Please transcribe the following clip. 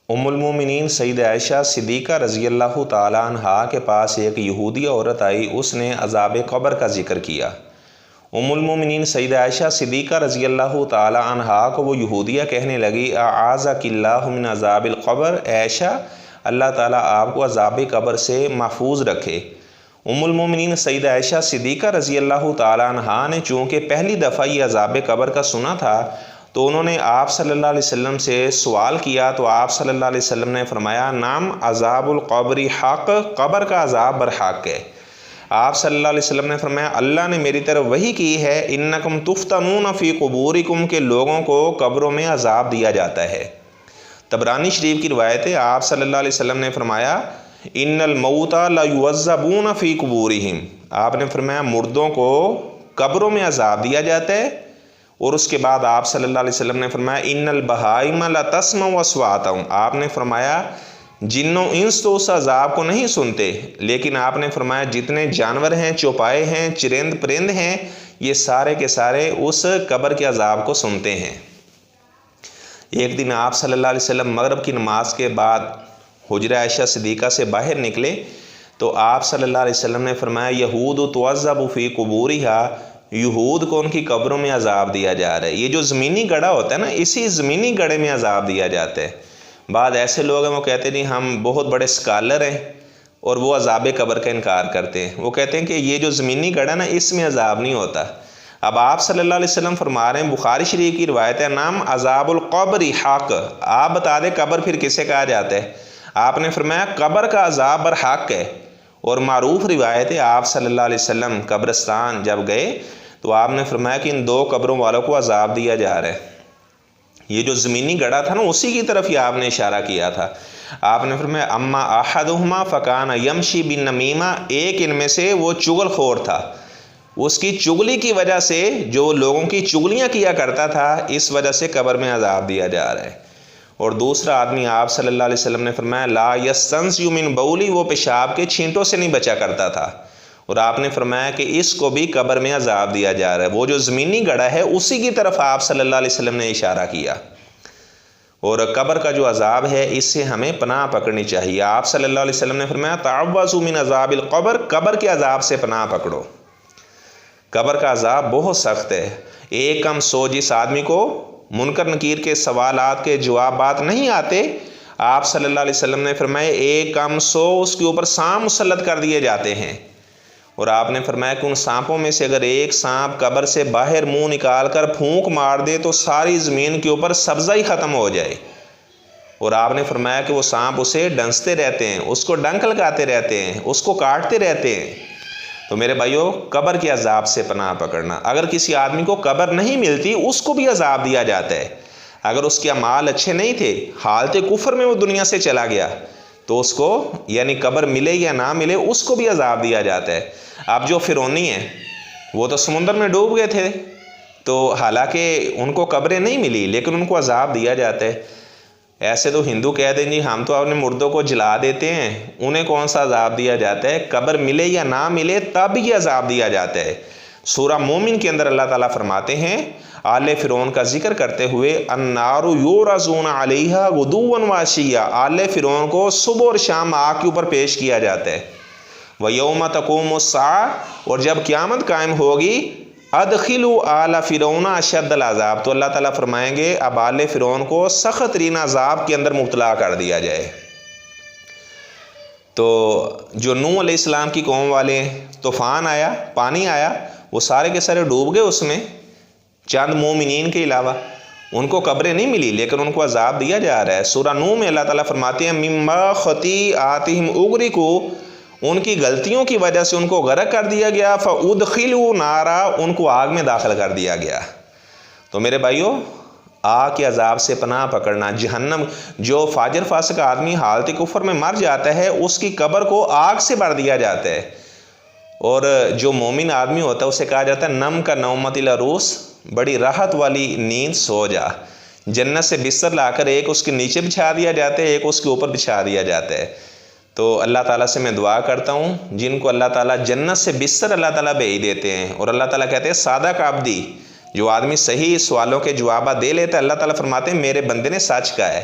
ام المومنین سید عائشہ صدیقہ رضی اللہ تعالیٰ عنہا کے پاس ایک یہودی عورت آئی، اس نے عذاب قبر کا ذکر کیا۔ ام المومنین سید عائشہ صدیقہ رضی اللہ تعالیٰ عنہا کو وہ یہودیہ کہنے لگی اعاذک اللہ من عذاب القبر، عائشہ اللہ تعالیٰ آپ کو عذاب قبر سے محفوظ رکھے۔ ام المومنین سید عائشہ صدیقہ رضی اللہ تعالیٰ عنہا نے چونکہ پہلی دفعہ یہ عذاب قبر کا سنا تھا تو انہوں نے آپ صلی اللہ علیہ وسلم سے سوال کیا، تو آپ صلی اللہ علیہ وسلم نے فرمایا نعم عذاب القبر حق، قبر کا عذاب برحق ہے۔ آپ صلی اللہ علیہ وسلم نے فرمایا اللہ نے میری طرف وحی کی ہے انکم تفتنون فی قبورکم، کہ لوگوں کو قبروں میں عذاب دیا جاتا ہے۔ طبرانی شریف کی روایت ہے، آپ صلی اللہ علیہ وسلم نے فرمایا ان الموتى لیعذبون فی قبورہم، آپ نے فرمایا مردوں کو قبروں میں عذاب دیا جاتا ہے۔ اور اس کے بعد آپ صلی اللہ علیہ وسلم نے فرمایا ان البہائم لتسمع اصواتهم، آپ نے فرمایا جنوں انس تو اس عذاب کو نہیں سنتے، لیکن آپ نے فرمایا جتنے جانور ہیں، چوپائے ہیں، چرند پرند ہیں، یہ سارے کے سارے اس قبر کے عذاب کو سنتے ہیں۔ ایک دن آپ صلی اللہ علیہ وسلم مغرب کی نماز کے بعد حجرہ عائشہ صدیقہ سے باہر نکلے تو آپ صلی اللہ علیہ وسلم نے فرمایا یہود تعذب فی قبورہا، یہود کو ان کی قبروں میں عذاب دیا جا رہا ہے۔ یہ جو زمینی گڑھا ہوتا ہے نا، اسی زمینی گڑھے میں عذاب دیا جاتا ہے۔ بعد ایسے لوگ ہیں وہ کہتے ہیں ہم بہت بڑے اسکالر ہیں اور وہ عذاب قبر کا انکار کرتے ہیں، وہ کہتے ہیں کہ یہ جو زمینی گڑھا نا اس میں عذاب نہیں ہوتا۔ اب آپ صلی اللہ علیہ وسلم فرما رہے ہیں، بخاری شریف کی روایت ہے نام عذاب القبر حق، آپ بتا دیں قبر پھر کسے کہا جاتا ہے؟ آپ نے فرمایا قبر کا عذاب برحق ہے۔ اور معروف روایت ہے آپ صلی اللہ علیہ وسلم قبرستان جب گئے تو آپ نے فرمایا کہ ان دو قبروں والوں کو عذاب دیا جا رہا ہے۔ یہ جو زمینی گڑھا تھا نا اسی کی طرف ہی آپ نے اشارہ کیا تھا۔ آپ نے فرمایا اما احدہما فکان یمشی بالنمیمہ، ایک ان میں سے وہ چغل خور تھا، اس کی چغلی کی وجہ سے جو لوگوں کی چغلیاں کیا کرتا تھا، اس وجہ سے قبر میں عذاب دیا جا رہا ہے۔ اور دوسرا آدمی آپ صلی اللہ علیہ وسلم نے فرمایا لا یستنزی من بولی، وہ پیشاب کے چھینٹوں سے نہیں بچا کرتا تھا، اور آپ نے فرمایا کہ اس کو بھی قبر میں عذاب دیا جا رہا ہے۔ وہ جو زمینی گڑھا ہے اسی کی طرف آپ صلی اللہ علیہ وسلم نے اشارہ کیا۔ اور قبر کا جو عذاب ہے اس سے ہمیں پناہ پکڑنی چاہیے۔ آپ صلی اللہ علیہ وسلم نے فرمایا تعوذوا من عذاب القبر، قبر کے عذاب سے پناہ پکڑو۔ قبر کا عذاب بہت سخت ہے۔ ایک کم سو جس آدمی کو منکر نکیر کے سوالات کے جوابات نہیں آتے، آپ صلی اللہ علیہ وسلم نے فرمایا ایک کم سو اس کے اوپر سانپ مسلط کر دیے جاتے ہیں۔ اور آپ نے فرمایا کہ ان سانپوں میں سے اگر ایک سانپ قبر سے باہر منہ نکال کر پھونک مار دے تو ساری زمین کے اوپر سبزہ ہی ختم ہو جائے۔ اور آپ نے فرمایا کہ وہ سانپ اسے ڈنستے رہتے ہیں، اس کو ڈنک لگاتے رہتے ہیں، اس کو کاٹتے رہتے ہیں۔ تو میرے بھائیو قبر کے عذاب سے پناہ پکڑنا۔ اگر کسی آدمی کو قبر نہیں ملتی اس کو بھی عذاب دیا جاتا ہے۔ اگر اس کے اعمال اچھے نہیں تھے، حالت کفر میں وہ دنیا سے چلا گیا تو اس کو یعنی قبر ملے یا نہ ملے اس کو بھی عذاب دیا جاتا ہے۔ اب جو فرعونی ہیں وہ تو سمندر میں ڈوب گئے تھے، تو حالانکہ ان کو قبریں نہیں ملی لیکن ان کو عذاب دیا جاتا ہے۔ ایسے تو ہندو کہہ دیں جی ہم تو اپنے مردوں کو جلا دیتے ہیں، انہیں کون سا عذاب دیا جاتا ہے؟ قبر ملے یا نہ ملے تب یہ عذاب دیا جاتا ہے۔ سورہ مومن کے اندر اللہ تعالیٰ فرماتے ہیں آل فرعون کا ذکر کرتے ہوئے النار یعرضون علیہا غدوا وعشیا، آل فرعون کو صبح اور شام آگ کے اوپر پیش کیا جاتا ہے۔ وَيَوْمَ تَقُومُ السَّاعَةُ، اور جب قیامت قائم ہوگی ادخلوا آل فرعون اشد العذاب، تو اللہ تعالیٰ فرمائیں گے اب آل فرعون کو سخت ترین عذاب کے اندر مبتلا کر دیا جائے۔ تو جو نوح علیہ السلام کی قوم والے طوفان آیا، پانی آیا، وہ سارے کے سارے ڈوب گئے، اس میں چند مومنین کے علاوہ ان کو قبریں نہیں ملی لیکن ان کو عذاب دیا جا رہا ہے۔ سورہ نوح میں اللہ تعالیٰ فرماتے ہیں مما خطیئاتہم اغرقوا، ان کی غلطیوں کی وجہ سے ان کو غرق کر دیا گیا، فَأُدْخِلُوا نَارًا، ان کو آگ میں داخل کر دیا گیا۔ تو میرے بھائیو آگ کے عذاب سے پناہ پکڑنا۔ جہنم، جو فاجر فاسق آدمی حالت کفر میں مر جاتا ہے اس کی قبر کو آگ سے بھر دیا جاتا ہے، اور جو مومن آدمی ہوتا ہے اسے کہا جاتا ہے نم کا نومت العروس، بڑی راحت والی نیند سو جا۔ جنت سے بستر لا کر ایک اس کے نیچے بچھا دیا جاتا ہے، ایک اس کے اوپر بچھا دیا جاتا ہے۔ تو اللہ تعالیٰ سے میں دعا کرتا ہوں جن کو اللہ تعالیٰ جنت سے بستر اللہ تعالیٰ بھیج دیتے ہیں، اور اللہ تعالیٰ کہتے ہیں صادق عبدی، جو آدمی صحیح سوالوں کے جوابات دے لیتا ہے اللہ تعالیٰ فرماتے ہیں میرے بندے نے سچ کہا ہے،